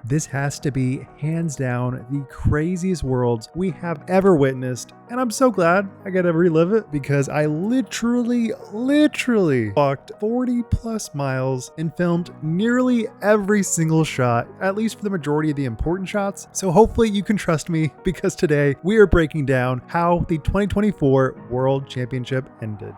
This has to be hands down the craziest worlds we have ever witnessed, and I'm so glad I got to relive it because I literally walked 40 plus miles and filmed nearly every single shot, at least for the majority of the important shots. So hopefully you can trust me because today we are breaking down how the 2024 World Championship ended.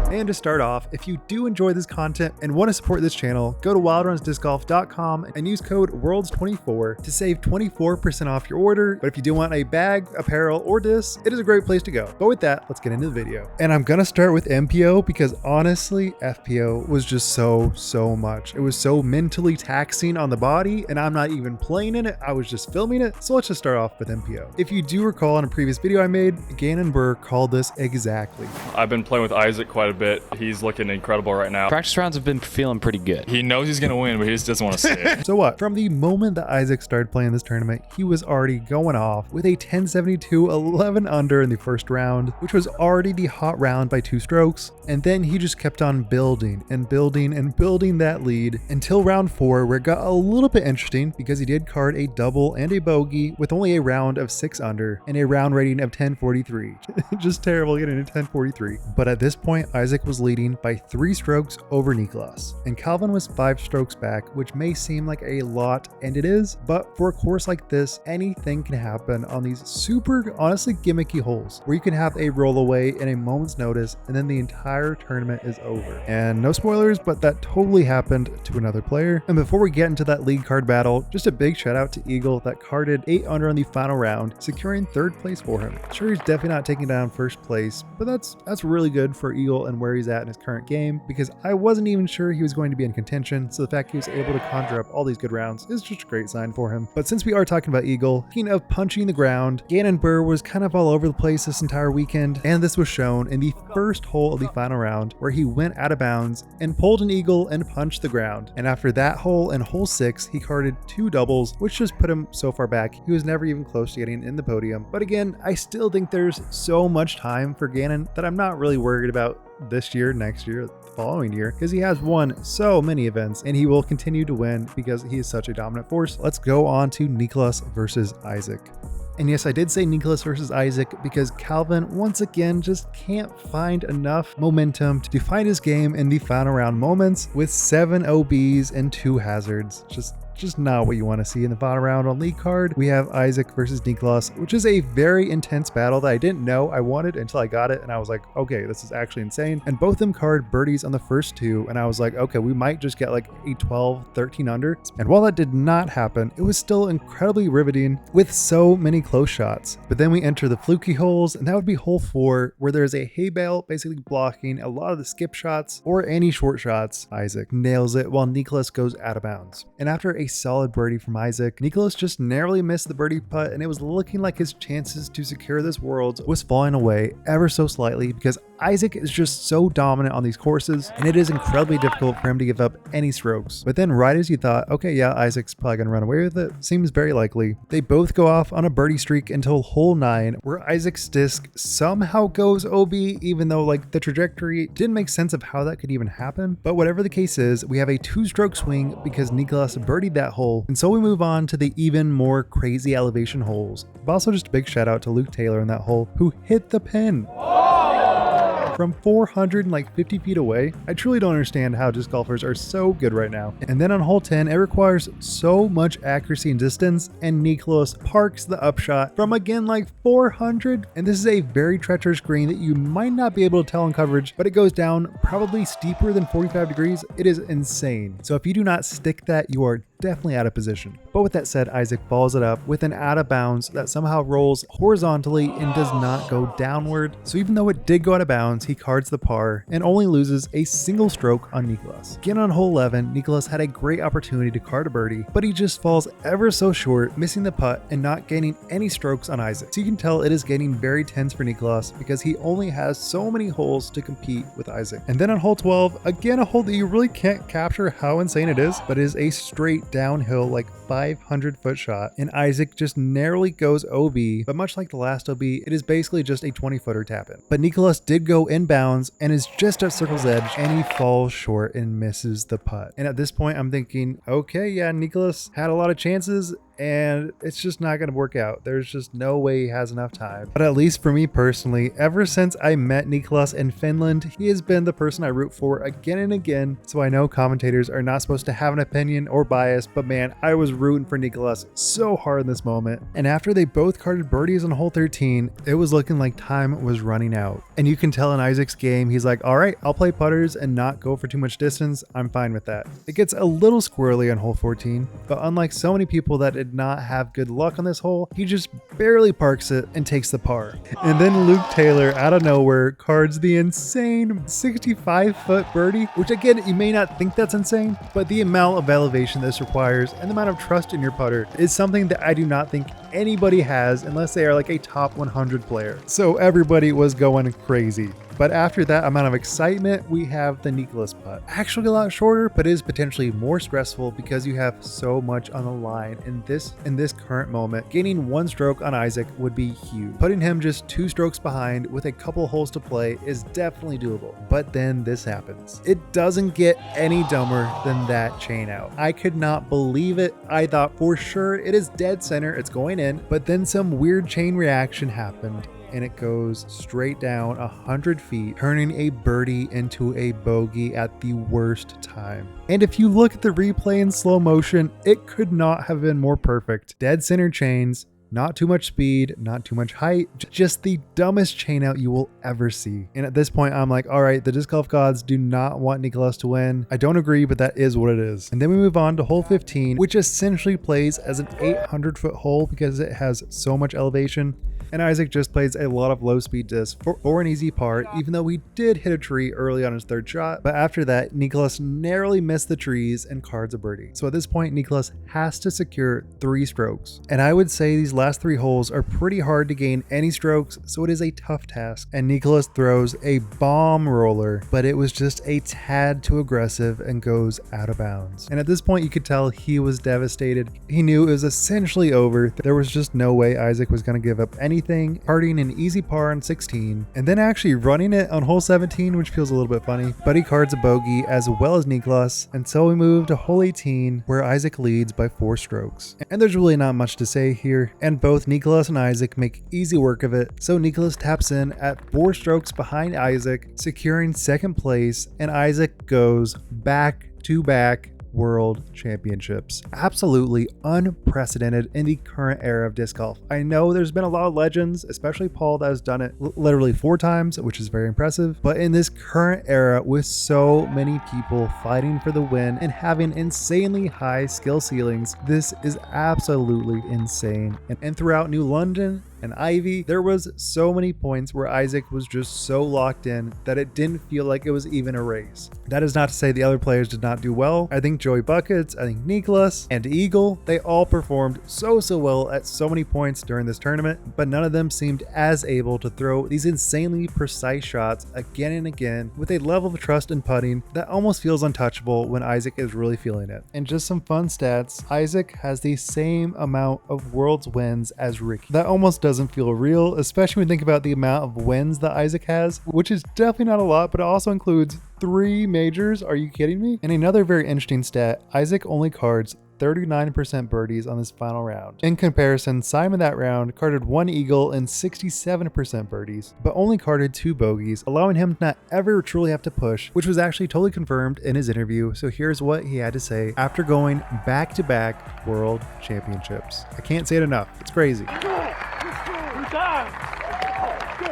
And to start off, if you do enjoy this content and want to support this channel, go to wildrunsdiscgolf.com and use code WORLDS24 to save 24% off your order. But if you do want a bag, apparel, or discs, it is a great place to go. But with that, let's get into the video. And I'm gonna start with MPO because honestly, FPO was just so much. It was so mentally taxing on the body, and I'm not even playing in it, I was just filming it. So let's just start off with MPO. If you do recall in a previous video I made, Gannon Burr called this exactly. I've been playing with Isaac quite a bit. He's looking incredible right now. Practice rounds have been feeling pretty good. He knows he's gonna win, but he just doesn't want to say it. So what? From the moment that Isaac started playing this tournament, he was already going off with a 1072 11 under in the first round, which was already the hot round by 2 strokes. And then he just kept on building that lead until round 4, where it got a little bit interesting because he did card a double and a bogey with only a round of 6 under and a round rating of 1043. Just terrible getting a 1043. But at this point, Isaac was leading by 3 strokes over Niklas, and Calvin was 5 strokes back, which may seem like a lot, and it is, but for a course like this, anything can happen on these super, honestly gimmicky holes, where you can have a roll away in a moment's notice, and then the entire tournament is over. And no spoilers, but that totally happened to another player. And before we get into that lead card battle, just a big shout out to Eagle that carded 8 under on the final round, securing 3rd place for him. Sure, he's definitely not taking down 1st place, but that's really good for Eagle and where he's at in his current game, because I wasn't even sure he was going to be in contention, so the fact he was able to conjure up all these good rounds is just a great sign for him. But since we are talking about Eagle, speaking of punching the ground, Gannon Burr was kind of all over the place this entire weekend, and this was shown in the first hole of the final round, where he went out of bounds and pulled an eagle and punched the ground. And after that hole and hole 6, he carded 2 doubles, which just put him so far back he was never even close to getting in the podium. But again, I still think there's so much time for Gannon that I'm not really worried about this year, next year, the following year, because he has won so many events and he will continue to win because he is such a dominant force. Let's go on to Niklas versus Isaac. And yes, I did say Niklas versus Isaac because Calvin once again just can't find enough momentum to find his game in the final round moments with 7 OBs and 2 hazards. Just not what you want to see in the final round on lead card. We have Isaac versus Niklas, which is a very intense battle that I didn't know I wanted until I got it, and I was like, okay, this is actually insane. And both of them card birdies on the first 2, and I was like, okay, we might just get like a 12, 13 under. And while that did not happen, it was still incredibly riveting with so many close shots. But then we enter the fluky holes, and that would be hole 4, where there's a hay bale basically blocking a lot of the skip shots or any short shots. Isaac nails it while Niklas goes out of bounds. And after a solid birdie from Isaac, Niklas just narrowly missed the birdie putt, and it was looking like his chances to secure this Worlds was falling away ever so slightly because Isaac is just so dominant on these courses, and it is incredibly difficult for him to give up any strokes. But then right as you thought, okay, yeah, Isaac's probably gonna run away with it, seems very likely, they both go off on a birdie streak until hole 9, where Isaac's disc somehow goes OB, even though like the trajectory didn't make sense of how that could even happen. But whatever the case is, we have a 2-stroke swing because Niklas birdied that hole, and so we move on to the even more crazy elevation holes. But also just a big shout out to Luke Taylor in that hole, who hit the pin from 450 feet away. I truly don't understand how disc golfers are so good right now. And then on hole 10, it requires so much accuracy and distance, and Niklas parks the upshot from again like 400. And this is a very treacherous green that you might not be able to tell in coverage, but it goes down probably steeper than 45 degrees. It is insane. So if you do not stick that, you are definitely out of position. But with that said, Isaac follows it up with an out of bounds that somehow rolls horizontally and does not go downward. So even though it did go out of bounds, he cards the par and only loses a single stroke on Niklas. Again on hole 11, Niklas had a great opportunity to card a birdie, but he just falls ever so short, missing the putt and not gaining any strokes on Isaac. So you can tell it is getting very tense for Niklas because he only has so many holes to compete with Isaac. And then on hole 12, again a hole that you really can't capture how insane it is, but it is a straight downhill like 500-foot shot, and Isaac just narrowly goes OB, but much like the last OB, it is basically just a 20-footer tap-in. But Nicholas did go inbounds and is just at circle's edge, and he falls short and misses the putt. And at this point, I'm thinking, okay, yeah, Nicholas had a lot of chances, and it's just not going to work out. There's just no way he has enough time. But at least for me personally, ever since I met Nicholas in Finland, he has been the person I root for again and again. So I know commentators are not supposed to have an opinion or bias, but man, I was rooting for Nicholas so hard in this moment. And after they both carded birdies on hole 13, it was looking like time was running out. And you can tell in Isaac's game, he's like, all right, I'll play putters and not go for too much distance. I'm fine with that. It gets a little squirrely on hole 14, but unlike so many people that did not have good luck on this hole, he just barely parks it and takes the par. And then Luke Taylor out of nowhere cards the insane 65-foot birdie, which again, you may not think that's insane, but the amount of elevation this requires and the amount of trust in your putter is something that I do not think anybody has unless they are like a top 100 player. So everybody was going crazy. But after that amount of excitement, we have the Nicholas putt. Actually a lot shorter, but is potentially more stressful because you have so much on the line. In this current moment, gaining 1 stroke on Isaac would be huge. Putting him just 2 strokes behind with a couple holes to play is definitely doable. But then this happens. It doesn't get any dumber than that chain out. I could not believe it. I thought for sure it is dead center, it's going in, but then some weird chain reaction happened, and it goes straight down 100 feet, turning a birdie into a bogey at the worst time. And if you look at the replay in slow motion, it could not have been more perfect. Dead center chains, not too much speed, not too much height, just the dumbest chain out you will ever see. And at this point, I'm like, all right, the disc golf gods do not want Nicholas to win. I don't agree, but that is what it is. And then we move on to hole 15, which essentially plays as an 800-foot hole because it has so much elevation. And Isaac just plays a lot of low speed disc for an easy par, even though he did hit a tree early on his 3rd shot. But after that, Nicholas narrowly missed the trees and cards a birdie. So at this point, Nicholas has to secure 3 strokes. And I would say these last 3 holes are pretty hard to gain any strokes, so it is a tough task. And Nicholas throws a bomb roller, but it was just a tad too aggressive and goes out of bounds. And at this point, you could tell he was devastated. He knew it was essentially over. There was just no way Isaac was going to give up anything, partying an easy par on 16, and then actually running it on hole 17, which feels a little bit funny. But he cards a bogey as well as Nicholas, and so we move to hole 18, where Isaac leads by 4 strokes. And there's really not much to say here, and both Nicholas and Isaac make easy work of it. So Nicholas taps in at 4 strokes behind Isaac, securing 2nd place, and Isaac goes back-to-back World Championships. Absolutely unprecedented in the current era of disc golf. I know there's been a lot of legends, especially Paul, that has done it literally 4 times, which is very impressive. But in this current era, with so many people fighting for the win and having insanely high skill ceilings, this is absolutely insane. And throughout New London and Ivy, there was so many points where Isaac was just so locked in that it didn't feel like it was even a race. That is not to say the other players did not do well. I think Joey Buckets, I think Nicholas, and Eagle, they all performed so well at so many points during this tournament, but none of them seemed as able to throw these insanely precise shots again and again with a level of trust in putting that almost feels untouchable when Isaac is really feeling it. And just some fun stats, Isaac has the same amount of Worlds wins as Ricky. That almost doesn't feel real, especially when you think about the amount of wins that Isaac has, which is definitely not a lot, but it also includes 3 majors. Are you kidding me? And another very interesting stat, Isaac only cards 39% birdies on this final round. In comparison, Simon that round carded 1 eagle and 67% birdies, but only carded 2 bogeys, allowing him to not ever truly have to push, which was actually totally confirmed in his interview. So here's what he had to say after going back-to-back World Championships. I can't say it enough. It's crazy.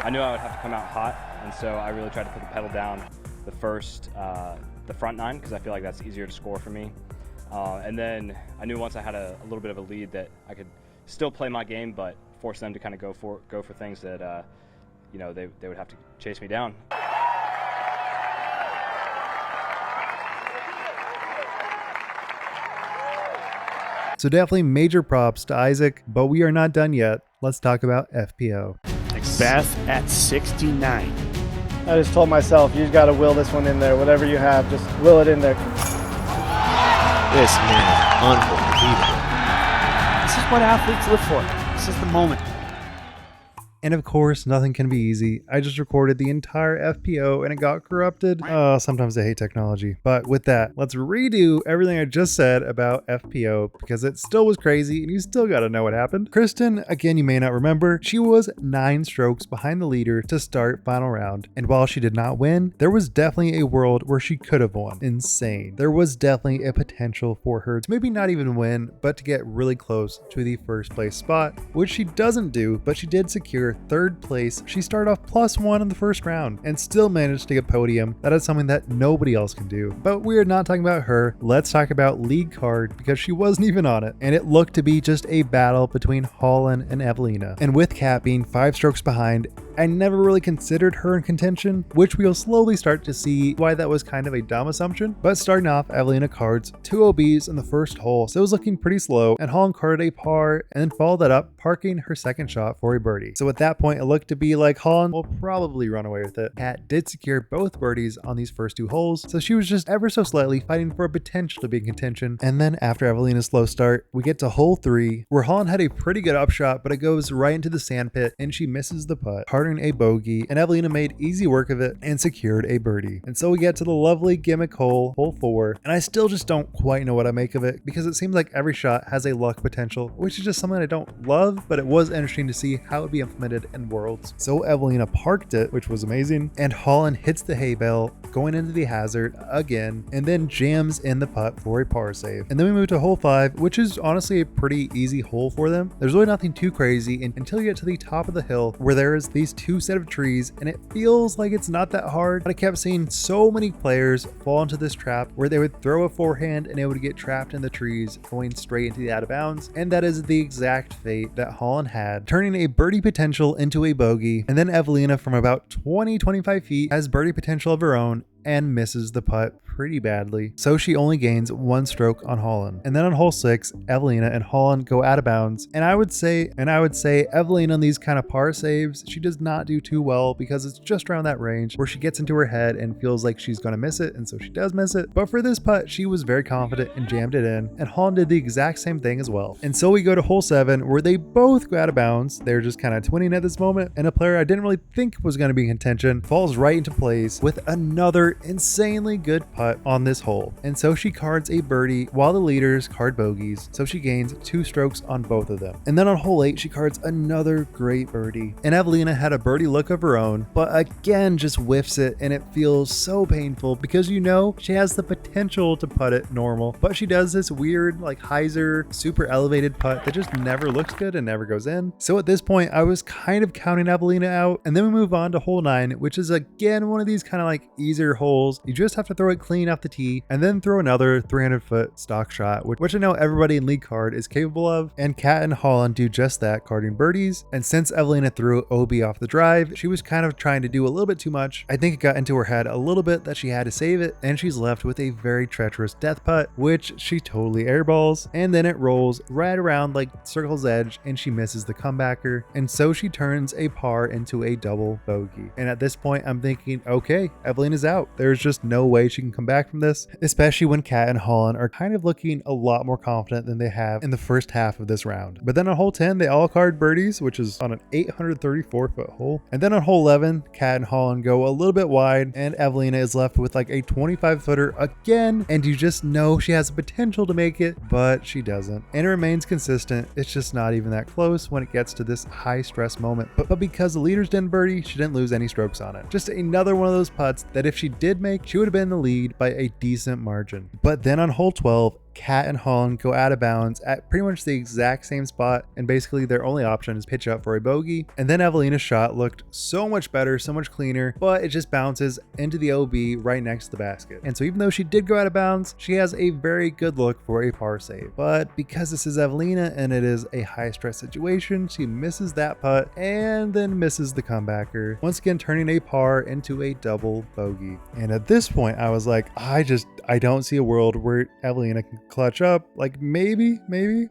I knew I would have to come out hot, and so I really tried to put the pedal down the front 9, because I feel like that's easier to score for me. And then I knew once I had a little bit of a lead that I could still play my game, but force them to kind of go for things that you know, they would have to chase me down. So definitely major props to Isaac, but we are not done yet. Let's talk about FPO. Beth at 69. I just told myself, you just got to will this one in there. Whatever you have, just will it in there. This man Unbelievable. This is what athletes live for. This is the moment. And of course, nothing can be easy. I just recorded the entire FPO and it got corrupted. Sometimes I hate technology. But with that, let's redo everything I just said about FPO because it still was crazy and you still gotta know what happened. Kristen, again, you may not remember, she was 9 strokes behind the leader to start final round. And while she did not win, there was definitely a world where she could have won. Insane. There was definitely a potential for her to maybe not even win, but to get really close to the first place spot, which she doesn't do, but she did secure 3rd place. She started off +1 in the first round and still managed to get podium. That is something that nobody else can do. But we're not talking about her. Let's talk about league card because she wasn't even on it. And it looked to be just a battle between Holland and Evelina. And with Kat being 5 strokes behind, I never really considered her in contention, which we'll slowly start to see why that was kind of a dumb assumption. But starting off, Evelina cards 2 OBs in the first hole, so it was looking pretty slow, and Holland carded a par and then followed that up, parking her second shot for a birdie. So at that point, it looked to be like Holland will probably run away with it. Kat did secure both birdies on these first 2 holes, so she was just ever so slightly fighting for a potential to be in contention. And then after Evelina's slow start, we get to hole 3, where Holland had a pretty good upshot, but it goes right into the sand pit and she misses the putt, carding a bogey, and Evelina made easy work of it and secured a birdie. And so we get to the lovely gimmick hole, hole 4, and I still just don't quite know what I make of it because it seems like every shot has a luck potential, which is just something I don't love, but it was interesting to see how it would be implemented in Worlds. So Evelina parked it, which was amazing, and Holland hits the hay bale going into the hazard again, and then jams in the putt for a par save. And then we move to hole 5, which is honestly a pretty easy hole for them. There's really nothing too crazy until you get to the top of the hill where there is these 2 set of trees, and it feels like it's not that hard, but I kept seeing so many players fall into this trap where they would throw a forehand and it would get trapped in the trees going straight into the out of bounds. And that is the exact fate that Holland had, turning a birdie potential into a bogey. And then Evelina from about 20-25 feet has birdie potential of her own and misses the putt pretty badly. So she only gains 1 stroke on Holland. And then on hole 6, Evelina and Holland go out of bounds. And I would say Evelina on these kind of par saves, she does not do too well because it's just around that range where she gets into her head and feels like she's going to miss it. And so she does miss it. But for this putt, she was very confident and jammed it in. And Holland did the exact same thing as well. And so we go to hole 7 where they both go out of bounds. They're just kind of twinning at this moment. And a player I didn't really think was going to be in contention falls right into place with another insanely good putt on this hole. And so she cards a birdie while the leaders card bogeys, so she gains 2 strokes on both of them. And then on hole 8, she cards another great birdie. And Evelina had a birdie look of her own, but again just whiffs it, and it feels so painful because you know she has the potential to putt it normal, but she does this weird like hyzer super elevated putt that just never looks good and never goes in. So at this point I was kind of counting Evelina out. And then we move on to hole 9, which is again one of these kind of like easier holes. You just have to throw it clean off the tee and then throw another 300-foot stock shot, which I know everybody in league card is capable of. And Kat and Holland do just that, carding birdies. And since Evelina threw OB off the drive, she was kind of trying to do a little bit too much. I think it got into her head a little bit that she had to save it, and she's left with a very treacherous death putt, which she totally airballs. And then it rolls right around like circle's edge, and she misses the comebacker. And so she turns a par into a double bogey. And at this point, I'm thinking, okay, Evelina's out. There's just no way she can come back from this, especially when Kat and Holland are kind of looking a lot more confident than they have in the first half of this round. But then on hole 10, they all card birdies, which is on an 834-foot hole. And then on hole 11, Kat and Holland go a little bit wide, and Evelina is left with like a 25-footer again, and you just know she has the potential to make it, but she doesn't. And it remains consistent. It's just not even that close when it gets to this high stress moment. But because the leaders didn't birdie, she didn't lose any strokes on it. Just another one of those putts that if she did make, she would have been in the lead by a decent margin. But then on hole 12, Kat and Holland go out of bounds at pretty much the exact same spot, and basically their only option is pitch up for a bogey. And then Evelina's shot looked so much better, so much cleaner, but it just bounces into the OB right next to the basket. And so even though she did go out of bounds, she has a very good look for a par save. But because this is Evelina and it is a high stress situation, she misses that putt and then misses the comebacker, once again turning a par into a double bogey. And at this point I was like, I don't see a world where Evelina can clutch up. Like maybe,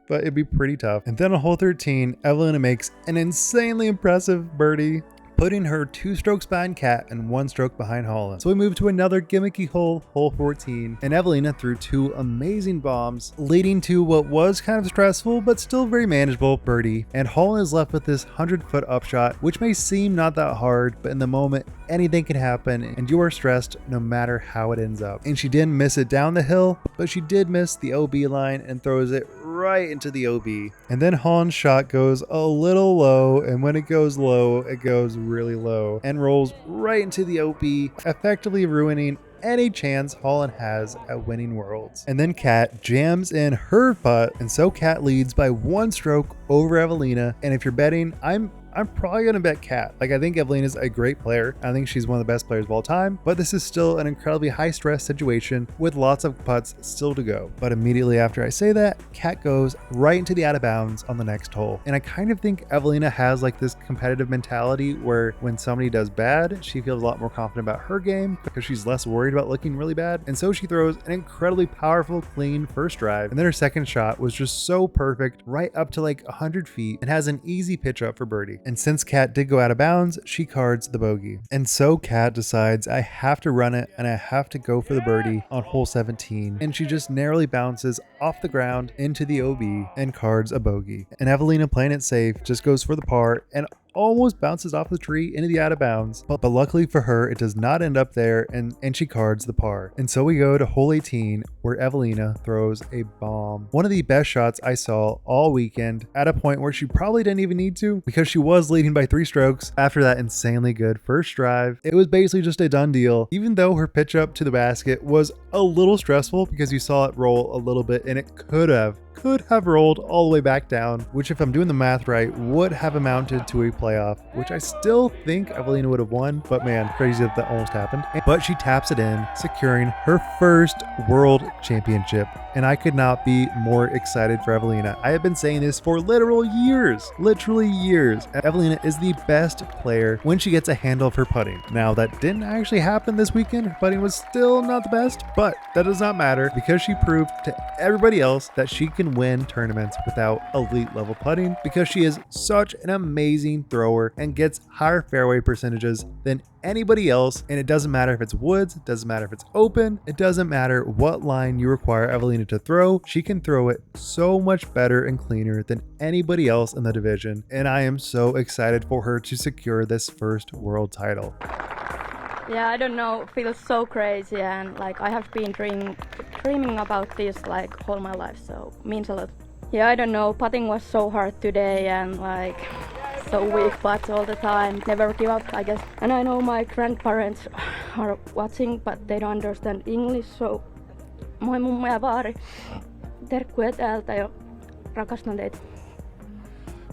but it'd be pretty tough. And then on hole 13, Evelina makes an insanely impressive birdie, putting her 2 strokes behind Kat and 1 stroke behind Holland. So we move to another gimmicky hole, hole 14, and Evelina threw 2 amazing bombs, leading to what was kind of stressful but still very manageable birdie, and Holland is left with this 100-foot upshot, which may seem not that hard, but in the moment anything can happen and you are stressed no matter how it ends up. And she didn't miss it down the hill, but she did miss the OB line and throws it right into the OB. And then Holland's shot goes a little low, and when it goes low, it goes really low and rolls right into the OB, effectively ruining any chance Holland has at winning Worlds. And then Kat jams in her putt, and so Kat leads by 1 stroke over Evelina. And if you're betting, I'm probably going to bet Kat. Like, I think Evelina is a great player. I think she's one of the best players of all time, but this is still an incredibly high stress situation with lots of putts still to go. But immediately after I say that, Kat goes right into the out of bounds on the next hole. And I kind of think Evelina has like this competitive mentality where when somebody does bad, she feels a lot more confident about her game because she's less worried about looking really bad. And so she throws an incredibly powerful, clean first drive. And then her second shot was just so perfect, right up to like 100 feet, and has an easy pitch up for birdie. And since Kat did go out of bounds, she cards the bogey. And so Kat decides, I have to run it and I have to go for the birdie on hole 17. And she just narrowly bounces off the ground into the OB and cards a bogey. And Evelina, playing it safe, just goes for the par and almost bounces off the tree into the out of bounds, but luckily for her, it does not end up there, and she cards the par. And so we go to hole 18, where Evelina throws a bomb. One of the best shots I saw all weekend, at a point where she probably didn't even need to, because she was leading by 3 strokes after that insanely good first drive. It was basically just a done deal, even though her pitch up to the basket was a little stressful because you saw it roll a little bit, and it could have rolled all the way back down, which, if I'm doing the math right, would have amounted to a playoff, which I still think Evelina would have won, but man, crazy that almost happened. But she taps it in, securing her first world championship, and I could not be more excited for Evelina. I have been saying this for literally years. Evelina is the best player when she gets a handle of her putting. Now, that didn't actually happen this weekend. Her putting was still not the best, but that does not matter because she proved to everybody else that she can win tournaments without elite level putting, because she is such an amazing thrower and gets higher fairway percentages than anybody else. And it doesn't matter if it's woods, it doesn't matter if it's open, it doesn't matter what line you require Evelina to throw. She can throw it so much better and cleaner than anybody else in the division, and I am so excited for her to secure this first world title. Yeah, I don't know, it feels so crazy, and like I have been dreaming about this like all my life, so means a lot. Yeah, I don't know, putting was so hard today, and like so weak putts all the time. Never give up, I guess. And I know my grandparents are watching, but they don't understand English, so moi mummo ja vaari, terkkuja täältä ja rakastan teitä.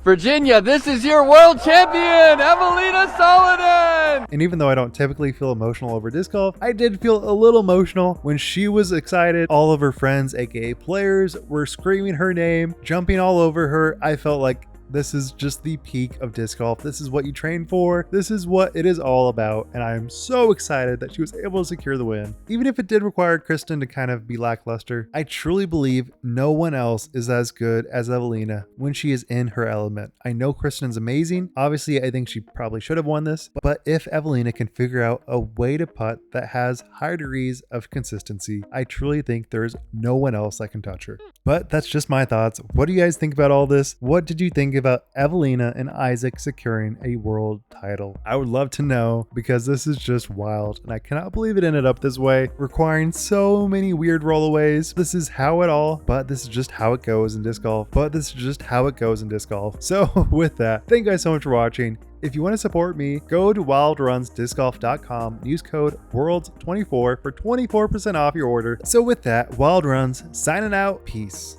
Virginia, this is your world champion, Evelina Solinen! And even though I don't typically feel emotional over disc golf, I did feel a little emotional when she was excited. All of her friends, aka players, were screaming her name, jumping all over her. I felt like this is just the peak of disc golf. This is what you train for. This is what it is all about. And I am so excited that she was able to secure the win. Even if it did require Kristen to kind of be lackluster, I truly believe no one else is as good as Evelina when she is in her element. I know Kristen's amazing. Obviously, I think she probably should have won this. But if Evelina can figure out a way to putt that has high degrees of consistency, I truly think there's no one else that can touch her. But that's just my thoughts. What do you guys think about all this? What did you think about Evelina and Isaac securing a world title? I would love to know, because this is just wild and I cannot believe it ended up this way, requiring so many weird rollaways. This is this is just how it goes in disc golf. So with that, thank you guys so much for watching. If you want to support me, go to wildrunsdiscgolf.com, use code WORLDS24 for 24% off your order. So with that, Wild Runs signing out. Peace.